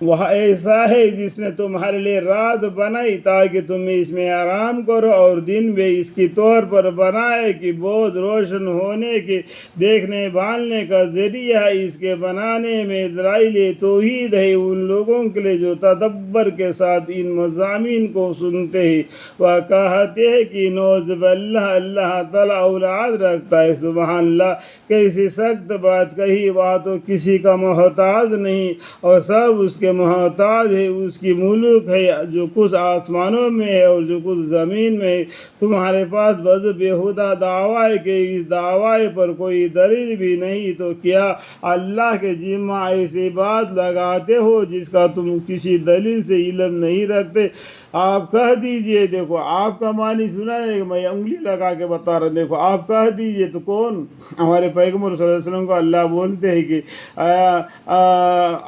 وہ ایسا ہے جس نے تمہارے لیے رات بنائی تاکہ تم اس میں آرام کرو، اور دن بھی اس کی طور پر بنائے کہ بہت روشن ہونے کے دیکھنے بھالنے کا ذریعہ ہے۔ اس کے بنانے میں دلائل توحید ہے ان لوگوں کے لیے جو تدبر کے ساتھ ان مضامین کو سنتے ہیں۔ وہ کہتے ہیں کہ نعوذ باللہ اللہ تعالیٰ اولاد رکھتا ہے۔ سبحان اللہ، کیسی سخت بات کہی! وہ تو کسی کا محتاج نہیں اور سب اس کے محتاج ہے۔ اس کی ملک ہے جو کچھ آسمانوں میں ہے اور جو کچھ زمین میں ہے۔ تمہارے پاس بس بیہودہ دعویٰ ہے کہ اس دعوے پر کوئی دلیل بھی نہیں، تو کیا اللہ کے ذمہ ایسی بات لگاتے ہو جس کا تم کسی دلیل سے علم نہیں رکھتے؟ آپ کہہ دیجئے، دیکھو آپ کا معنی سنا ہے، میں انگلی لگا کے بتا رہا ہوں، دیکھو آپ کہہ دیجئے تو کون؟ ہمارے پیغمبر صلی اللہ علیہ وسلم کو اللہ بولتے ہیں کہ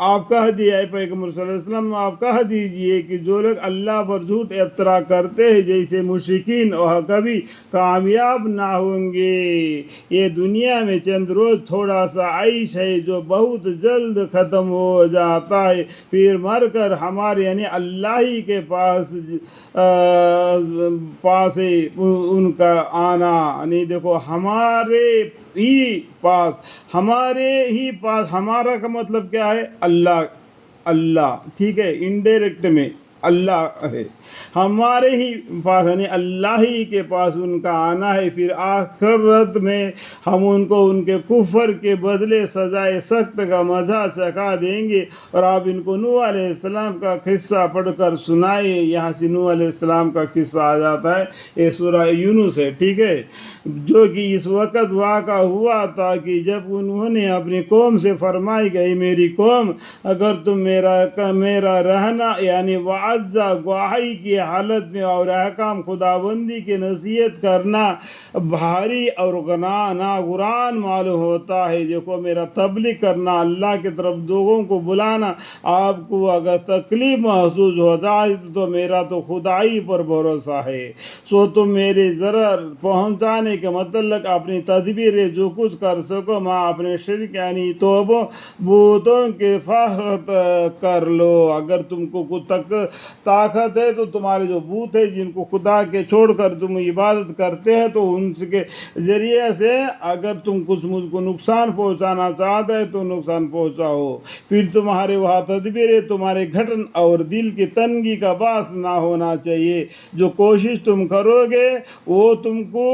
آپ کہہ دیے، اے پیغمبر صلی اللہ علیہ وسلم آپ کہہ دیجئے کہ جو لوگ اللہ پر جھوٹ افطرا کرتے ہیں جیسے مشرکین، وہ کبھی کامیاب نہ ہوں گے۔ یہ دنیا میں چند روز تھوڑا سا عیش ہے جو بہت جلد ختم ہو جاتا ہے، پھر مر کر ہمارے یعنی اللہ ہی کے پاس ہے ان کا آنا۔ یعنی دیکھو ہمارے ہی پاس، ہمارا کا مطلب کیا ہے؟ اللہ، ٹھیک ہے، انڈائریکٹ میں اللہ ہے، ہمارے ہی پاس یعنی اللہ ہی کے پاس ان کا آنا ہے، پھر آخرت میں ہم ان کو ان کے کفر کے بدلے سزائے سخت کا مزہ چکھا دیں گے۔ اور آپ ان کو نوح علیہ السلام کا قصہ پڑھ کر سنائیں۔ یہاں سے نوح علیہ السلام کا قصہ آ جاتا ہے، یہ سورہ یونس ہے، ٹھیک ہے، جو کہ اس وقت واقع ہوا تھا کہ جب انہوں نے اپنی قوم سے فرمائی کہ میری قوم، اگر تم میرا رہنا یعنی وعظہ گواہی کی حالت میں اور احکام خداوندی کی نصیحت کرنا بھاری اور ناگران معلوم ہوتا ہے۔ دیکھو میرا تبلیغ کرنا، اللہ کی طرف لوگوں کو بلانا آپ کو اگر تکلیف محسوس ہوتا ہے تو میرا تو خدائی پر بھروسہ ہے، سو تم میرے ضرر پہنچانے کے متعلق اپنی تدبیریں جو کچھ کر سکو، ماں اپنے شرک یعنی توبوں بوتوں کے فخت کر لو۔ اگر تم کو کچھ طاقت ہے تو تمہارے جو بوت ہے جن کو خدا کے چھوڑ کر تم عبادت کرتے ہیں تو ان کے ذریعے سے اگر تم کچھ مجھ کو نقصان پہنچانا چاہتے ہیں تو نقصان پہنچاؤ، پھر تمہارے وہاں تدبیریں تمہارے گھٹن اور دل کی تنگی کا باعث نہ ہونا چاہیے۔ جو کوشش تم کرو گے وہ تم کو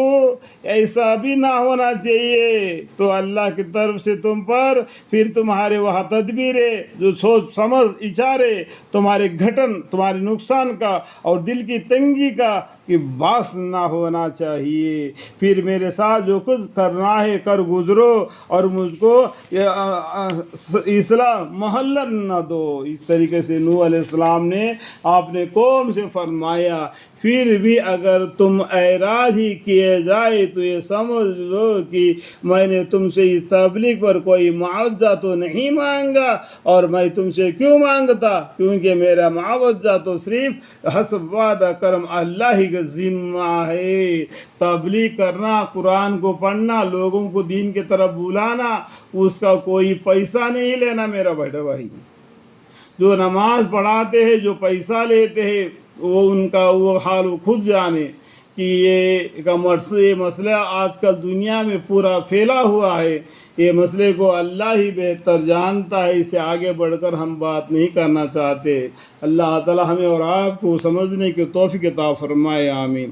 ایسا بھی نہ ہونا چاہیے تو اللہ کی طرف سے تم پر پھر تمہارے وہاں تدبیریں جو سوچ سمجھ اشارے تمہارے گھٹن تمہارے نقصان کا اور دل کی تنگی کا کہ باعث نہ ہونا چاہیے۔ پھر میرے ساتھ جو کچھ کرنا ہے کر گزرو اور مجھ کو اصلاح محلت نہ دو۔ اس طریقے سے نوح علیہ السلام نے اپنے قوم سے فرمایا۔ پھر بھی اگر تم اعراض ہی کیے جائے تو یہ سمجھ لو کہ میں نے تم سے اس تبلیغ پر کوئی معاوضہ تو نہیں مانگا، اور میں تم سے کیوں مانگتا؟ کیونکہ میرا معاوضہ تو صرف حسب وعدہ کرم اللہ ہی کا ذمہ ہے۔ تبلیغ کرنا، قرآن کو پڑھنا، لوگوں کو دین کی طرف بلانا، اس کا کوئی پیسہ نہیں لینا میرا بیٹا بھائی۔ جو نماز پڑھاتے ہیں جو پیسہ لیتے ہیں وہ حال خود جانے کہ یہ مسئلہ آج کل دنیا میں پورا پھیلا ہوا ہے۔ یہ مسئلے کو اللہ ہی بہتر جانتا ہے، اسے آگے بڑھ کر ہم بات نہیں کرنا چاہتے۔ اللہ تعالی ہمیں اور آپ کو سمجھنے کی توفیق عطا فرمائے، آمین۔